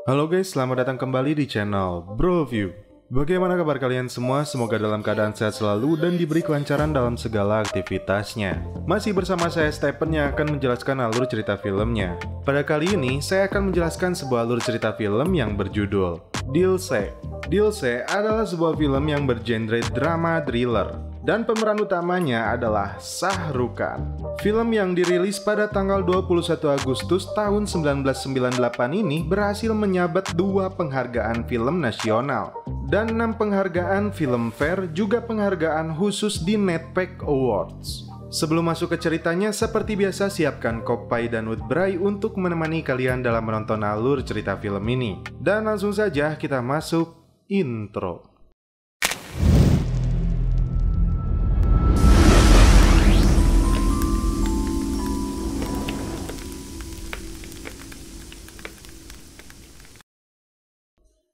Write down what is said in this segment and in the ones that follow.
Halo guys, selamat datang kembali di channel Broview. Bagaimana kabar kalian semua? Semoga dalam keadaan sehat selalu dan diberi kelancaran dalam segala aktivitasnya. Masih bersama saya Stephen yang akan menjelaskan alur cerita filmnya. Pada kali ini, saya akan menjelaskan sebuah alur cerita film yang berjudul Dil Se. Dil Se adalah sebuah film yang bergenre drama thriller dan pemeran utamanya adalah Shah Rukh Khan. Film yang dirilis pada tanggal 21 Agustus tahun 1998 ini berhasil menyabet 2 penghargaan film nasional dan 6 penghargaan Filmfare, juga penghargaan khusus di Netpack Awards. Sebelum masuk ke ceritanya, seperti biasa siapkan kopi dan woodbray untuk menemani kalian dalam menonton alur cerita film ini. Dan langsung saja kita masuk intro.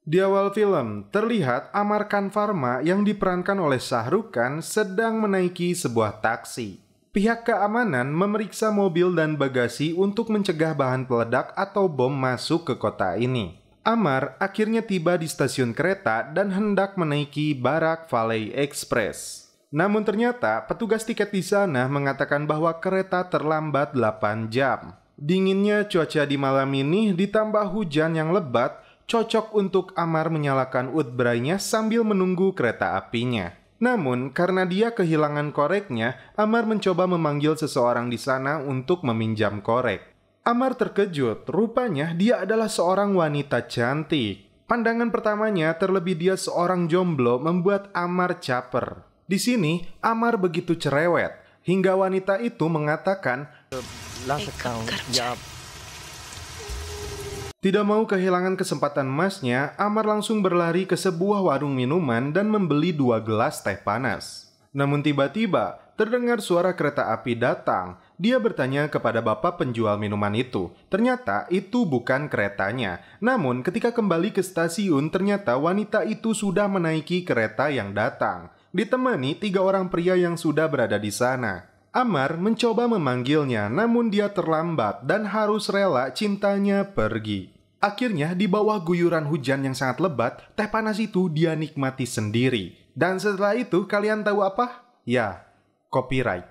Di awal film, terlihat Amar Khan Pharma yang diperankan oleh Shah Rukh Khan sedang menaiki sebuah taksi. Pihak keamanan memeriksa mobil dan bagasi untuk mencegah bahan peledak atau bom masuk ke kota ini. Amar akhirnya tiba di stasiun kereta dan hendak menaiki Barak Valley Express. Namun ternyata petugas tiket di sana mengatakan bahwa kereta terlambat 8 jam. Dinginnya cuaca di malam ini ditambah hujan yang lebat, cocok untuk Amar menyalakan woodbray-nya sambil menunggu kereta apinya. Namun, karena dia kehilangan koreknya, Amar mencoba memanggil seseorang di sana untuk meminjam korek. Amar terkejut, rupanya dia adalah seorang wanita cantik. Pandangan pertamanya, terlebih dia seorang jomblo, membuat Amar caper. Di sini, Amar begitu cerewet, hingga wanita itu mengatakan, tidak mau kehilangan kesempatan emasnya, Amar langsung berlari ke sebuah warung minuman dan membeli 2 gelas teh panas. Namun tiba-tiba, terdengar suara kereta api datang. Dia bertanya kepada bapak penjual minuman itu. Ternyata itu bukan keretanya. Namun ketika kembali ke stasiun, ternyata wanita itu sudah menaiki kereta yang datang, ditemani 3 orang pria yang sudah berada di sana. Amar mencoba memanggilnya, namun dia terlambat dan harus rela cintanya pergi. Akhirnya, di bawah guyuran hujan yang sangat lebat, teh panas itu dia nikmati sendiri. Dan setelah itu, kalian tahu apa? Ya, copyright.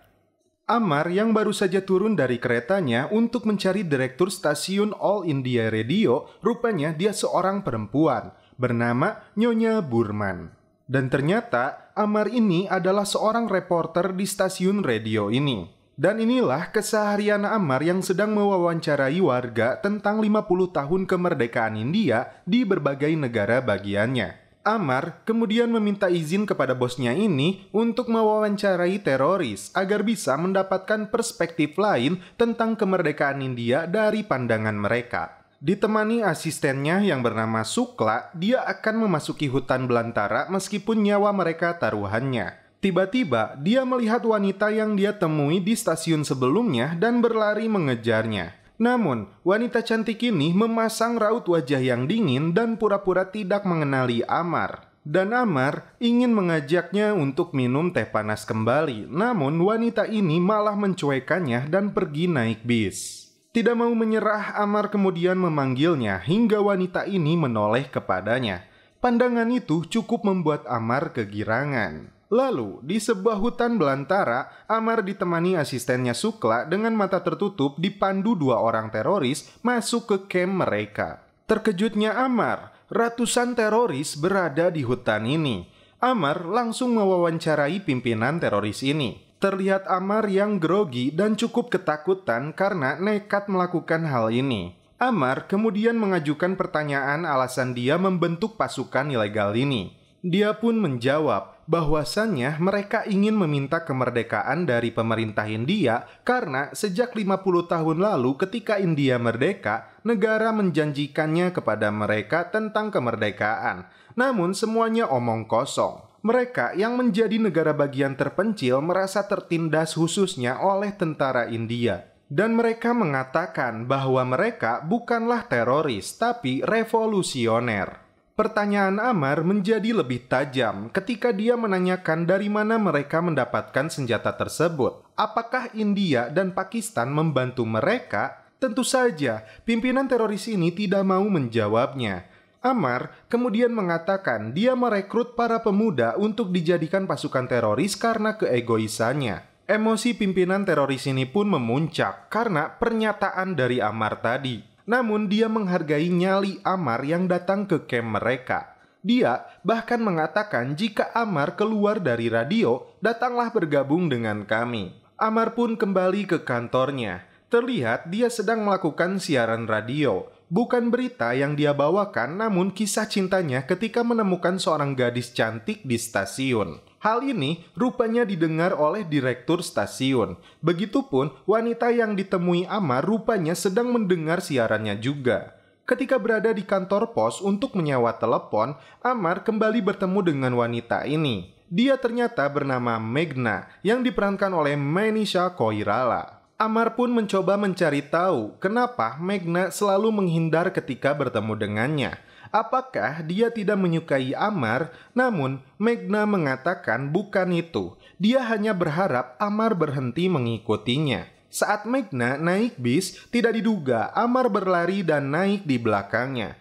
Amar yang baru saja turun dari keretanya untuk mencari direktur stasiun All India Radio, rupanya dia seorang perempuan bernama Nyonya Burman. Dan ternyata Amar ini adalah seorang reporter di stasiun radio ini. Dan inilah keseharian Amar yang sedang mewawancarai warga tentang 50 tahun kemerdekaan India di berbagai negara bagiannya. Amar kemudian meminta izin kepada bosnya ini untuk mewawancarai teroris agar bisa mendapatkan perspektif lain tentang kemerdekaan India dari pandangan mereka. Ditemani asistennya yang bernama Sukla, dia akan memasuki hutan belantara meskipun nyawa mereka taruhannya. Tiba-tiba, dia melihat wanita yang dia temui di stasiun sebelumnya dan berlari mengejarnya. Namun, wanita cantik ini memasang raut wajah yang dingin dan pura-pura tidak mengenali Amar. Dan Amar ingin mengajaknya untuk minum teh panas kembali. Namun, wanita ini malah mencuekannya dan pergi naik bis. Tidak mau menyerah, Amar kemudian memanggilnya hingga wanita ini menoleh kepadanya. Pandangan itu cukup membuat Amar kegirangan. Lalu, di sebuah hutan belantara, Amar ditemani asistennya Sukla dengan mata tertutup dipandu 2 orang teroris masuk ke camp mereka. Terkejutnya Amar, ratusan teroris berada di hutan ini. Amar langsung mewawancarai pimpinan teroris ini. Terlihat Amar yang grogi dan cukup ketakutan karena nekat melakukan hal ini. Amar kemudian mengajukan pertanyaan alasan dia membentuk pasukan ilegal ini. Dia pun menjawab bahwasannya mereka ingin meminta kemerdekaan dari pemerintah India karena sejak 50 tahun lalu ketika India merdeka, negara menjanjikannya kepada mereka tentang kemerdekaan. Namun semuanya omong kosong. Mereka yang menjadi negara bagian terpencil merasa tertindas khususnya oleh tentara India. Dan mereka mengatakan bahwa mereka bukanlah teroris, tapi revolusioner. Pertanyaan Amar menjadi lebih tajam ketika dia menanyakan dari mana mereka mendapatkan senjata tersebut. Apakah India dan Pakistan membantu mereka? Tentu saja, pimpinan teroris ini tidak mau menjawabnya. Amar kemudian mengatakan dia merekrut para pemuda untuk dijadikan pasukan teroris karena keegoisannya. Emosi pimpinan teroris ini pun memuncak karena pernyataan dari Amar tadi. Namun dia menghargai nyali Amar yang datang ke camp mereka. Dia bahkan mengatakan jika Amar keluar dari radio, datanglah bergabung dengan kami. Amar pun kembali ke kantornya. Terlihat dia sedang melakukan siaran radio. Bukan berita yang dia bawakan, namun kisah cintanya ketika menemukan seorang gadis cantik di stasiun. Hal ini rupanya didengar oleh direktur stasiun. Begitupun wanita yang ditemui Amar rupanya sedang mendengar siarannya juga. Ketika berada di kantor pos untuk menyewa telepon, Amar kembali bertemu dengan wanita ini. Dia ternyata bernama Meghna yang diperankan oleh Manisha Koirala. Amar pun mencoba mencari tahu kenapa Meghna selalu menghindar ketika bertemu dengannya. Apakah dia tidak menyukai Amar? Namun Meghna mengatakan bukan itu. Dia hanya berharap Amar berhenti mengikutinya. Saat Meghna naik bis, tidak diduga Amar berlari dan naik di belakangnya.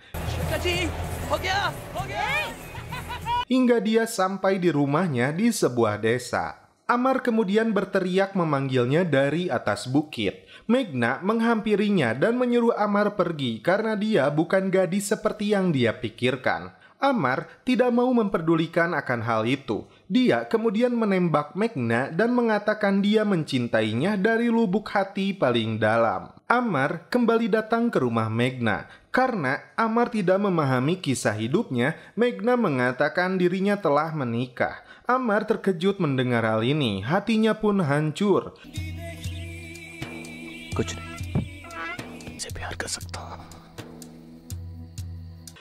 Hingga dia sampai di rumahnya di sebuah desa. Amar kemudian berteriak memanggilnya dari atas bukit. Meghna menghampirinya dan menyuruh Amar pergi karena dia bukan gadis seperti yang dia pikirkan. Amar tidak mau memperdulikan akan hal itu. Dia kemudian menembak Meghna dan mengatakan dia mencintainya dari lubuk hati paling dalam. Amar kembali datang ke rumah Meghna. Karena Amar tidak memahami kisah hidupnya, Meghna mengatakan dirinya telah menikah. Amar terkejut mendengar hal ini, hatinya pun hancur.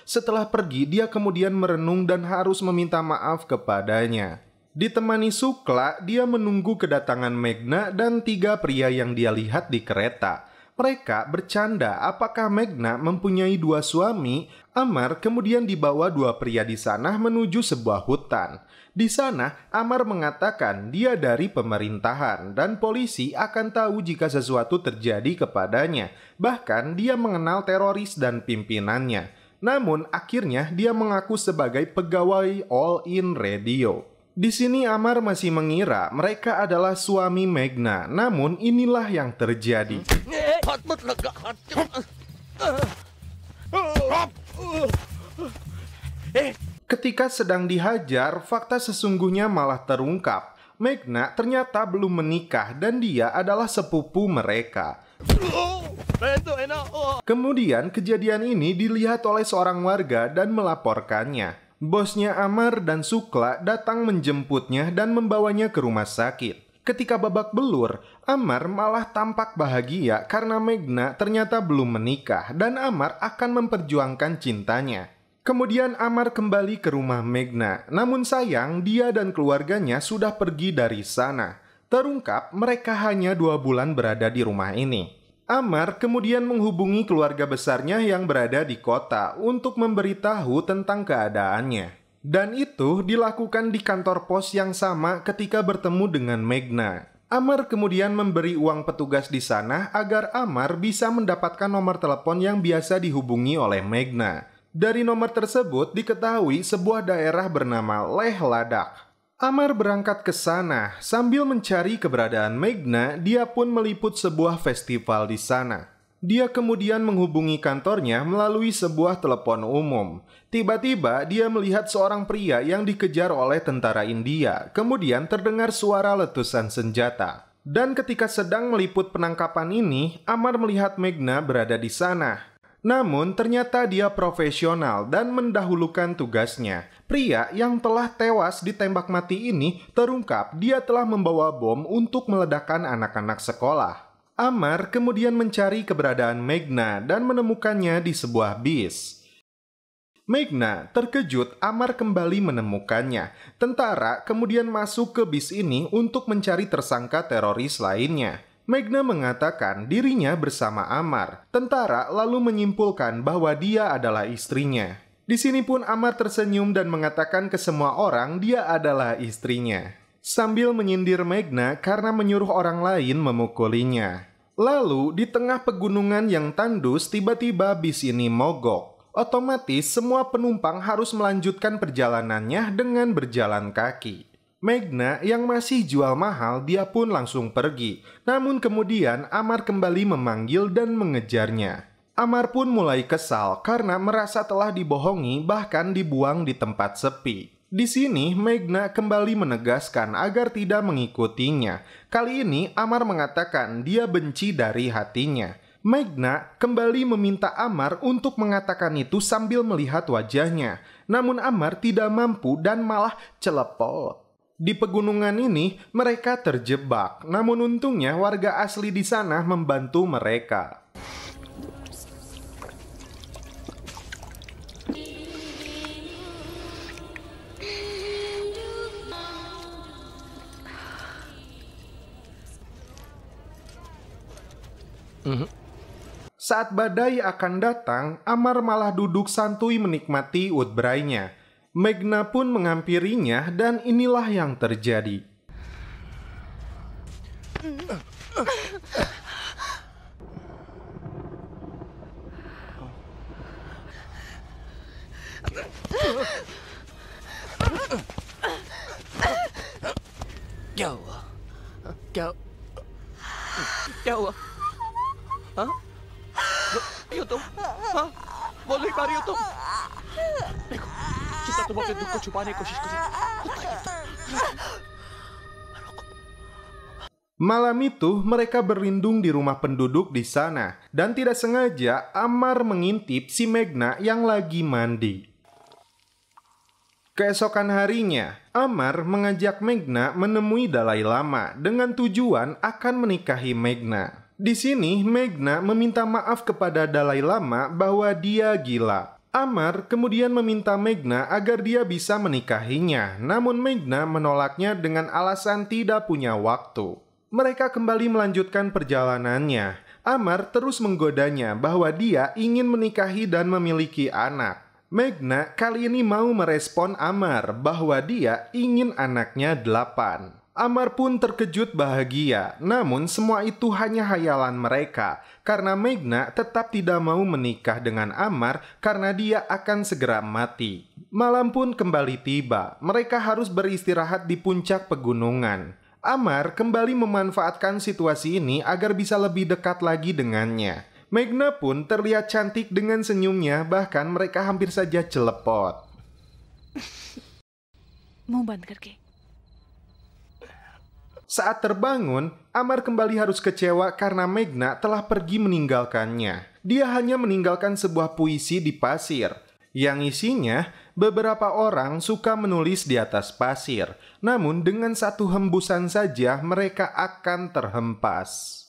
Setelah pergi, dia kemudian merenung dan harus meminta maaf kepadanya. Ditemani Sukla, dia menunggu kedatangan Meghna dan 3 pria yang dia lihat di kereta. Mereka bercanda apakah Meghna mempunyai 2 suami. Amar kemudian dibawa 2 pria di sana menuju sebuah hutan. Di sana, Amar mengatakan dia dari pemerintahan dan polisi akan tahu jika sesuatu terjadi kepadanya. Bahkan dia mengenal teroris dan pimpinannya. Namun akhirnya dia mengaku sebagai pegawai All In Radio. Di sini Amar masih mengira mereka adalah suami Meghna. Namun inilah yang terjadi. Ketika sedang dihajar, fakta sesungguhnya malah terungkap. Meghna ternyata belum menikah dan dia adalah sepupu mereka. Kemudian kejadian ini dilihat oleh seorang warga dan melaporkannya. Bosnya Amar dan Sukla datang menjemputnya dan membawanya ke rumah sakit. Ketika babak belur, Amar malah tampak bahagia karena Meghna ternyata belum menikah dan Amar akan memperjuangkan cintanya. Kemudian Amar kembali ke rumah Meghna, namun sayang dia dan keluarganya sudah pergi dari sana. Terungkap mereka hanya 2 bulan berada di rumah ini. Amar kemudian menghubungi keluarga besarnya yang berada di kota untuk memberitahu tentang keadaannya. Dan itu dilakukan di kantor pos yang sama ketika bertemu dengan Meghna. Amar kemudian memberi uang petugas di sana agar Amar bisa mendapatkan nomor telepon yang biasa dihubungi oleh Meghna. Dari nomor tersebut diketahui sebuah daerah bernama Leh Ladakh. Amar berangkat ke sana. Sambil mencari keberadaan Meghna, dia pun meliput sebuah festival di sana. Dia kemudian menghubungi kantornya melalui sebuah telepon umum. Tiba-tiba dia melihat seorang pria yang dikejar oleh tentara India. Kemudian terdengar suara letusan senjata. Dan ketika sedang meliput penangkapan ini, Amar melihat Meghna berada di sana. Namun ternyata dia profesional dan mendahulukan tugasnya. Pria yang telah tewas ditembak mati ini terungkap dia telah membawa bom untuk meledakkan anak-anak sekolah. Amar kemudian mencari keberadaan Meghna dan menemukannya di sebuah bis. Meghna terkejut Amar kembali menemukannya. Tentara kemudian masuk ke bis ini untuk mencari tersangka teroris lainnya. Meghna mengatakan dirinya bersama Amar. Tentara lalu menyimpulkan bahwa dia adalah istrinya. Di sini pun Amar tersenyum dan mengatakan ke semua orang dia adalah istrinya. Sambil menyindir Meghna karena menyuruh orang lain memukulinya. Lalu, di tengah pegunungan yang tandus, tiba-tiba bis ini mogok. Otomatis, semua penumpang harus melanjutkan perjalanannya dengan berjalan kaki. Megna yang masih jual mahal, dia pun langsung pergi. Namun kemudian, Amar kembali memanggil dan mengejarnya. Amar pun mulai kesal karena merasa telah dibohongi, bahkan dibuang di tempat sepi. Di sini, Megna kembali menegaskan agar tidak mengikutinya. Kali ini, Amar mengatakan dia benci dari hatinya. Megna kembali meminta Amar untuk mengatakan itu sambil melihat wajahnya. Namun Amar tidak mampu dan malah celepot. Di pegunungan ini, mereka terjebak. Namun untungnya warga asli di sana membantu mereka. Saat badai akan datang, Amar malah duduk santuy menikmati udbrainya. Megna pun menghampirinya dan inilah yang terjadi. क्या हुआ? हाँ? क्यों तुम? हाँ? बोल नहीं पा रही हो तुम? देखो, जितना तुम अपने दुख को छुपाने की कोशिश करो, Malam itu, mereka berlindung di rumah penduduk di sana. Dan tidak sengaja, Amar mengintip si Megna yang lagi mandi. Keesokan harinya, Amar mengajak Megna menemui Dalai Lama dengan tujuan akan menikahi Megna. Di sini, Megna meminta maaf kepada Dalai Lama bahwa dia gila. Amar kemudian meminta Megna agar dia bisa menikahinya, namun Megna menolaknya dengan alasan tidak punya waktu. Mereka kembali melanjutkan perjalanannya. Amar terus menggodanya bahwa dia ingin menikahi dan memiliki anak. Megna kali ini mau merespon Amar bahwa dia ingin anaknya 8. Amar pun terkejut bahagia, namun semua itu hanya hayalan mereka karena Megna tetap tidak mau menikah dengan Amar karena dia akan segera mati. Malam pun kembali tiba, mereka harus beristirahat di puncak pegunungan. Amar kembali memanfaatkan situasi ini agar bisa lebih dekat lagi dengannya. Megna pun terlihat cantik dengan senyumnya, bahkan mereka hampir saja celepot. मुंह बंद करके Saat terbangun, Amar kembali harus kecewa karena Megna telah pergi meninggalkannya. Dia hanya meninggalkan sebuah puisi di pasir, yang isinya beberapa orang suka menulis di atas pasir, namun dengan satu hembusan saja mereka akan terhempas.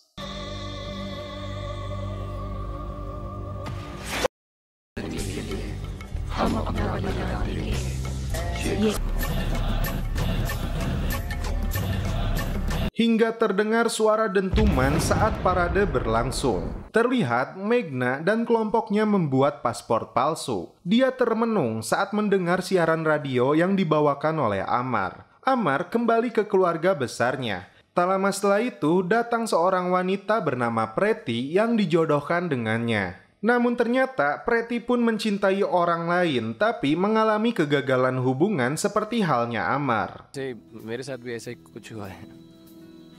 Hingga terdengar suara dentuman saat parade berlangsung. Terlihat Megna dan kelompoknya membuat paspor palsu. Dia termenung saat mendengar siaran radio yang dibawakan oleh Amar. Amar kembali ke keluarga besarnya. Tak lama setelah itu, datang seorang wanita bernama Preti yang dijodohkan dengannya. Namun ternyata Preti pun mencintai orang lain, tapi mengalami kegagalan hubungan seperti halnya Amar. मेरे साथ भी ऐसा ही कुछ हुआ है.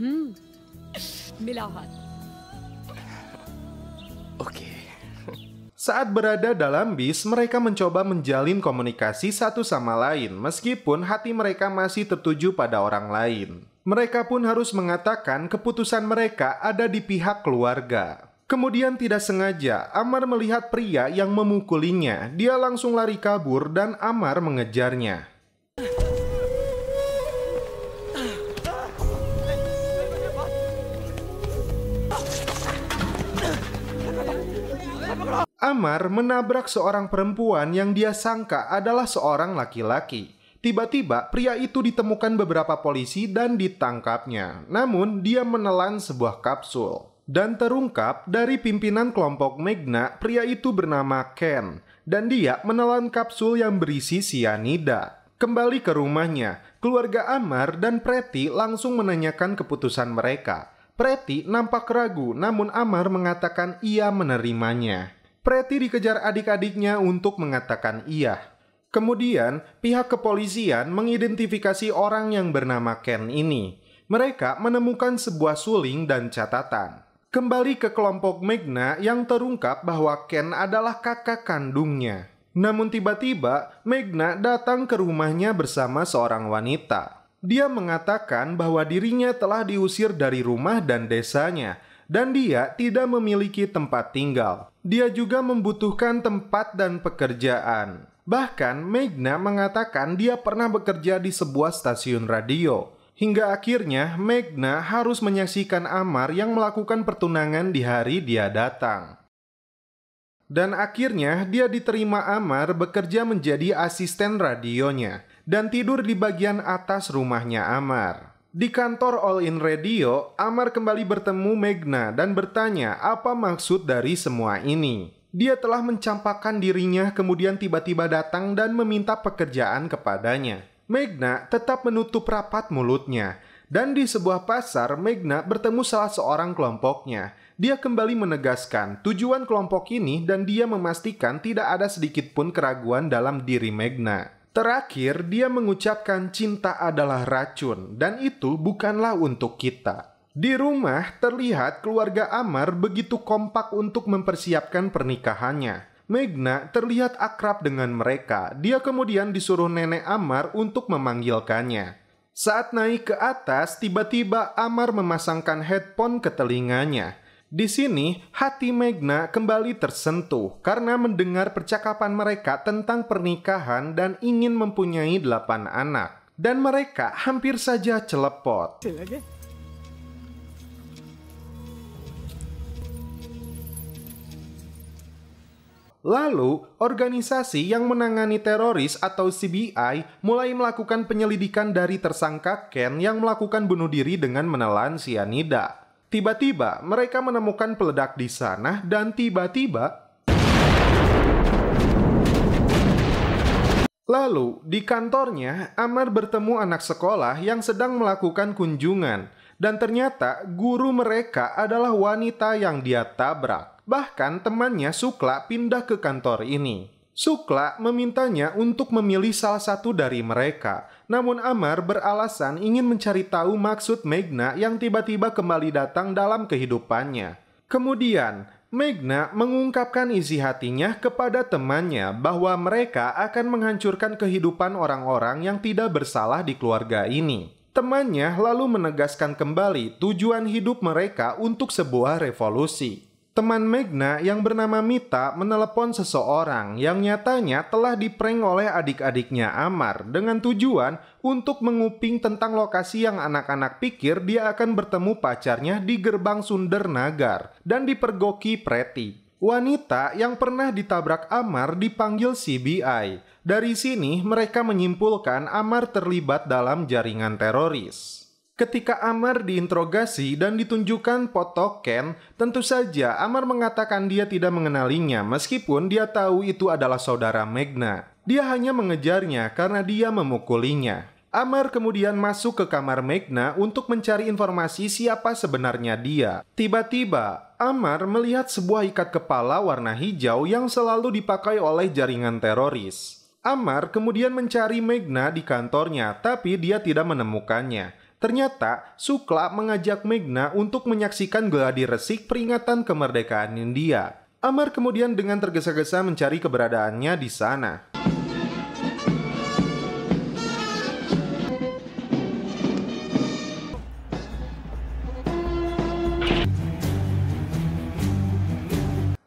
मिला हाथ Oke. Saat berada dalam bis, mereka mencoba menjalin komunikasi satu sama lain, meskipun hati mereka masih tertuju pada orang lain. Mereka pun harus mengatakan keputusan mereka ada di pihak keluarga. Kemudian tidak sengaja, Amar melihat pria yang memukulinya. Dia langsung lari kabur dan Amar mengejarnya. Amar menabrak seorang perempuan yang dia sangka adalah seorang laki-laki. Tiba-tiba pria itu ditemukan beberapa polisi dan ditangkapnya. Namun dia menelan sebuah kapsul. Dan terungkap dari pimpinan kelompok Megna, pria itu bernama Ken. Dan dia menelan kapsul yang berisi sianida. Kembali ke rumahnya, keluarga Amar dan Preti langsung menanyakan keputusan mereka. Preti nampak ragu, namun Amar mengatakan ia menerimanya. Preti dikejar adik-adiknya untuk mengatakan iya. Kemudian, pihak kepolisian mengidentifikasi orang yang bernama Ken ini. Mereka menemukan sebuah suling dan catatan. Kembali ke kelompok Meghna yang terungkap bahwa Ken adalah kakak kandungnya. Namun tiba-tiba, Meghna datang ke rumahnya bersama seorang wanita. Dia mengatakan bahwa dirinya telah diusir dari rumah dan desanya, dan dia tidak memiliki tempat tinggal. Dia juga membutuhkan tempat dan pekerjaan. Bahkan, Meghna mengatakan dia pernah bekerja di sebuah stasiun radio. Hingga akhirnya, Meghna harus menyaksikan Amar yang melakukan pertunangan di hari dia datang. Dan akhirnya, dia diterima Amar bekerja menjadi asisten radionya dan tidur di bagian atas rumahnya Amar. Di kantor All In Radio, Amar kembali bertemu Meghna dan bertanya apa maksud dari semua ini. Dia telah mencampakkan dirinya, kemudian tiba-tiba datang dan meminta pekerjaan kepadanya. Meghna tetap menutup rapat mulutnya. Dan di sebuah pasar, Meghna bertemu salah seorang kelompoknya. Dia kembali menegaskan tujuan kelompok ini dan dia memastikan tidak ada sedikit pun keraguan dalam diri Meghna. Terakhir, dia mengucapkan cinta adalah racun dan itu bukanlah untuk kita. Di rumah, terlihat keluarga Amar begitu kompak untuk mempersiapkan pernikahannya. Meghna terlihat akrab dengan mereka. Dia kemudian disuruh nenek Amar untuk memanggilkannya. Saat naik ke atas, tiba-tiba Amar memasangkan headphone ke telinganya. Di sini, hati Meghna kembali tersentuh karena mendengar percakapan mereka tentang pernikahan dan ingin mempunyai 8 anak. Dan mereka hampir saja celepot. Lalu, organisasi yang menangani teroris atau CBI mulai melakukan penyelidikan dari tersangka Ken yang melakukan bunuh diri dengan menelan sianida. Tiba-tiba, mereka menemukan peledak di sana dan tiba-tiba... Lalu, di kantornya, Amar bertemu anak sekolah yang sedang melakukan kunjungan. Dan ternyata, guru mereka adalah wanita yang dia tabrak. Bahkan temannya Sukla pindah ke kantor ini. Sukla memintanya untuk memilih salah satu dari mereka. Namun Amar beralasan ingin mencari tahu maksud Meghna yang tiba-tiba kembali datang dalam kehidupannya. Kemudian, Meghna mengungkapkan isi hatinya kepada temannya bahwa mereka akan menghancurkan kehidupan orang-orang yang tidak bersalah di keluarga ini. Temannya lalu menegaskan kembali tujuan hidup mereka untuk sebuah revolusi. Teman Meghna yang bernama Mita menelepon seseorang yang nyatanya telah diprank oleh adik-adiknya Amar dengan tujuan untuk menguping tentang lokasi yang anak-anak pikir dia akan bertemu pacarnya di gerbang Sunder Nagar dan dipergoki Preti. Wanita yang pernah ditabrak Amar dipanggil CBI. Dari sini mereka menyimpulkan Amar terlibat dalam jaringan teroris. Ketika Amar diinterogasi dan ditunjukkan foto Ken, tentu saja Amar mengatakan dia tidak mengenalinya meskipun dia tahu itu adalah saudara Meghna. Dia hanya mengejarnya karena dia memukulinya. Amar kemudian masuk ke kamar Meghna untuk mencari informasi siapa sebenarnya dia. Tiba-tiba, Amar melihat sebuah ikat kepala warna hijau yang selalu dipakai oleh jaringan teroris. Amar kemudian mencari Meghna di kantornya, tapi dia tidak menemukannya. Ternyata, Sukla mengajak Meghna untuk menyaksikan gladi resik peringatan kemerdekaan India. Amar kemudian dengan tergesa-gesa mencari keberadaannya di sana.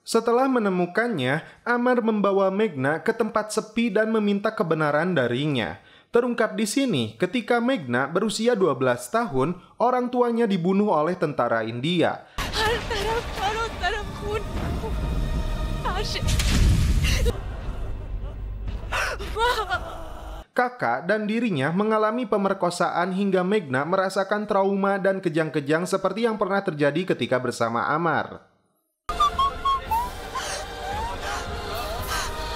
Setelah menemukannya, Amar membawa Meghna ke tempat sepi dan meminta kebenaran darinya. Terungkap di sini, ketika Meghna berusia 12 tahun, orang tuanya dibunuh oleh tentara India. Kakak dan dirinya mengalami pemerkosaan hingga Meghna merasakan trauma dan kejang-kejang seperti yang pernah terjadi ketika bersama Amar.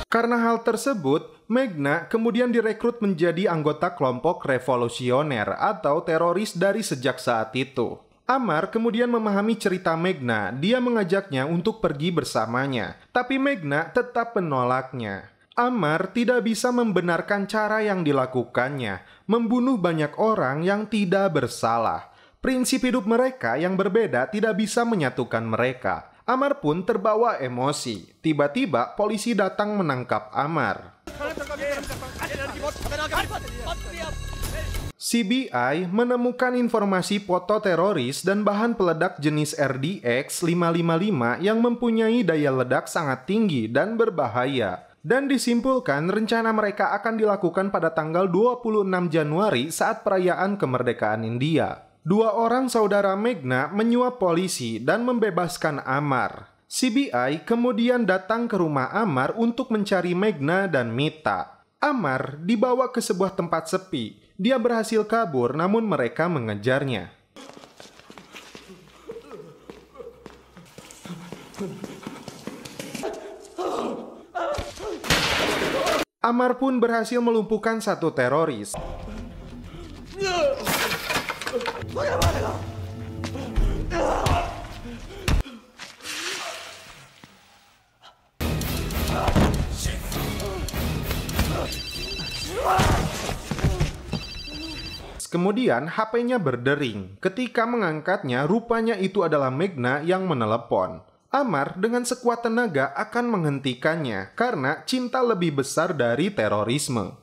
Karena hal tersebut, Meghna kemudian direkrut menjadi anggota kelompok revolusioner atau teroris dari sejak saat itu. Amar kemudian memahami cerita Megna. Dia mengajaknya untuk pergi bersamanya, tapi Megna tetap menolaknya. Amar tidak bisa membenarkan cara yang dilakukannya, membunuh banyak orang yang tidak bersalah. Prinsip hidup mereka yang berbeda tidak bisa menyatukan mereka. Amar pun terbawa emosi. Tiba-tiba polisi datang menangkap Amar. CBI menemukan informasi foto teroris dan bahan peledak jenis RDX 555 yang mempunyai daya ledak sangat tinggi dan berbahaya. Dan disimpulkan rencana mereka akan dilakukan pada tanggal 26 Januari saat perayaan kemerdekaan India. 2 orang saudara Megna menyuap polisi dan membebaskan Amar. CBI kemudian datang ke rumah Amar untuk mencari Megna dan Mita. Amar dibawa ke sebuah tempat sepi. Dia berhasil kabur namun mereka mengejarnya. Amar pun berhasil melumpuhkan satu teroris. Kemudian HP-nya berdering. Ketika mengangkatnya, rupanya itu adalah Megna yang menelepon. Amar dengan sekuat tenaga akan menghentikannya karena cinta lebih besar dari terorisme.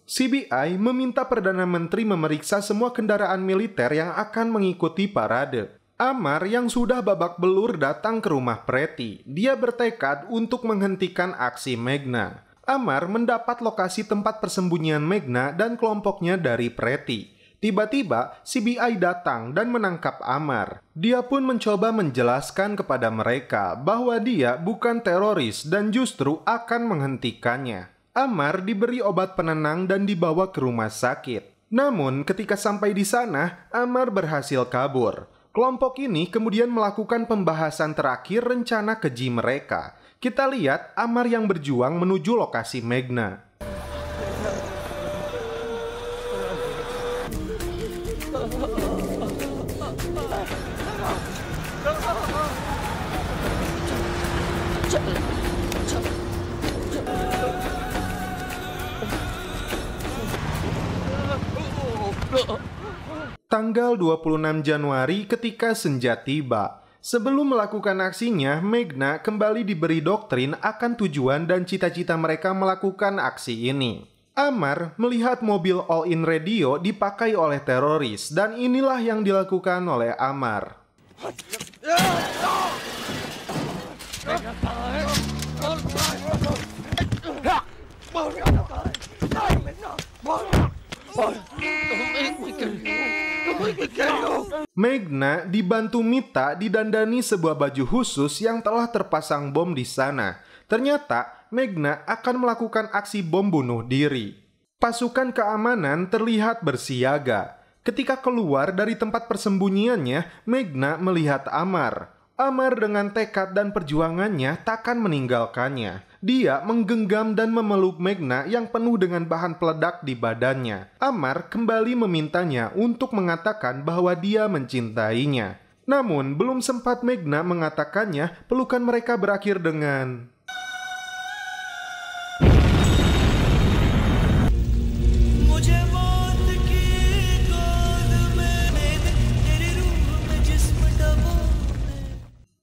CBI meminta Perdana Menteri memeriksa semua kendaraan militer yang akan mengikuti parade. Amar yang sudah babak belur datang ke rumah Pretty. Dia bertekad untuk menghentikan aksi Megna. Amar mendapat lokasi tempat persembunyian Megna dan kelompoknya dari Pretty. Tiba-tiba, CBI datang dan menangkap Amar. Dia pun mencoba menjelaskan kepada mereka bahwa dia bukan teroris dan justru akan menghentikannya. Amar diberi obat penenang dan dibawa ke rumah sakit. Namun, ketika sampai di sana, Amar berhasil kabur. Kelompok ini kemudian melakukan pembahasan terakhir rencana keji mereka. Kita lihat Amar yang berjuang menuju lokasi Megna. Tanggal 26 Januari ketika senja tiba. Sebelum melakukan aksinya, Megna kembali diberi doktrin akan tujuan dan cita-cita mereka melakukan aksi ini. Amar melihat mobil all-in radio dipakai oleh teroris dan inilah yang dilakukan oleh Amar. Megna dibantu Mita didandani sebuah baju khusus yang telah terpasang bom di sana. Ternyata Megna akan melakukan aksi bom bunuh diri. Pasukan keamanan terlihat bersiaga. Ketika keluar dari tempat persembunyiannya, Megna melihat Amar. Amar dengan tekad dan perjuangannya takkan meninggalkannya. Dia menggenggam dan memeluk Megna yang penuh dengan bahan peledak di badannya. Amar kembali memintanya untuk mengatakan bahwa dia mencintainya. Namun, belum sempat Megna mengatakannya, pelukan mereka berakhir dengan...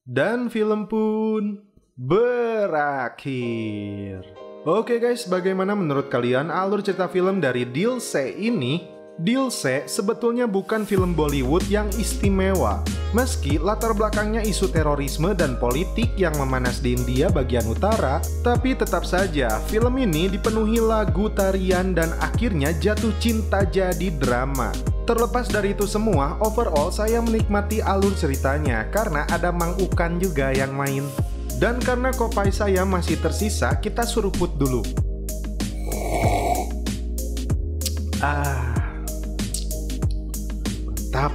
Dan film pun berakhir. Oke guys, bagaimana menurut kalian alur cerita film dari Dil Se ini? Dil Se sebetulnya bukan film Bollywood yang istimewa. Meski latar belakangnya isu terorisme dan politik yang memanas di India bagian utara, tapi tetap saja film ini dipenuhi lagu, tarian, dan akhirnya jatuh cinta jadi drama. Terlepas dari itu semua, overall saya menikmati alur ceritanya karena ada Mang Ukan juga yang main. Dan karena kopai saya masih tersisa, kita suruput dulu. Mantap.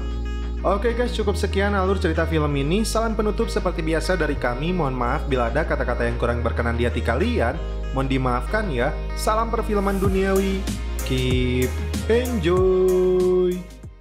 Oke guys, cukup sekian alur cerita film ini. Salam penutup seperti biasa dari kami. Mohon maaf bila ada kata-kata yang kurang berkenan di hati kalian. Mohon dimaafkan ya. Salam perfilman duniawi. Keep enjoy.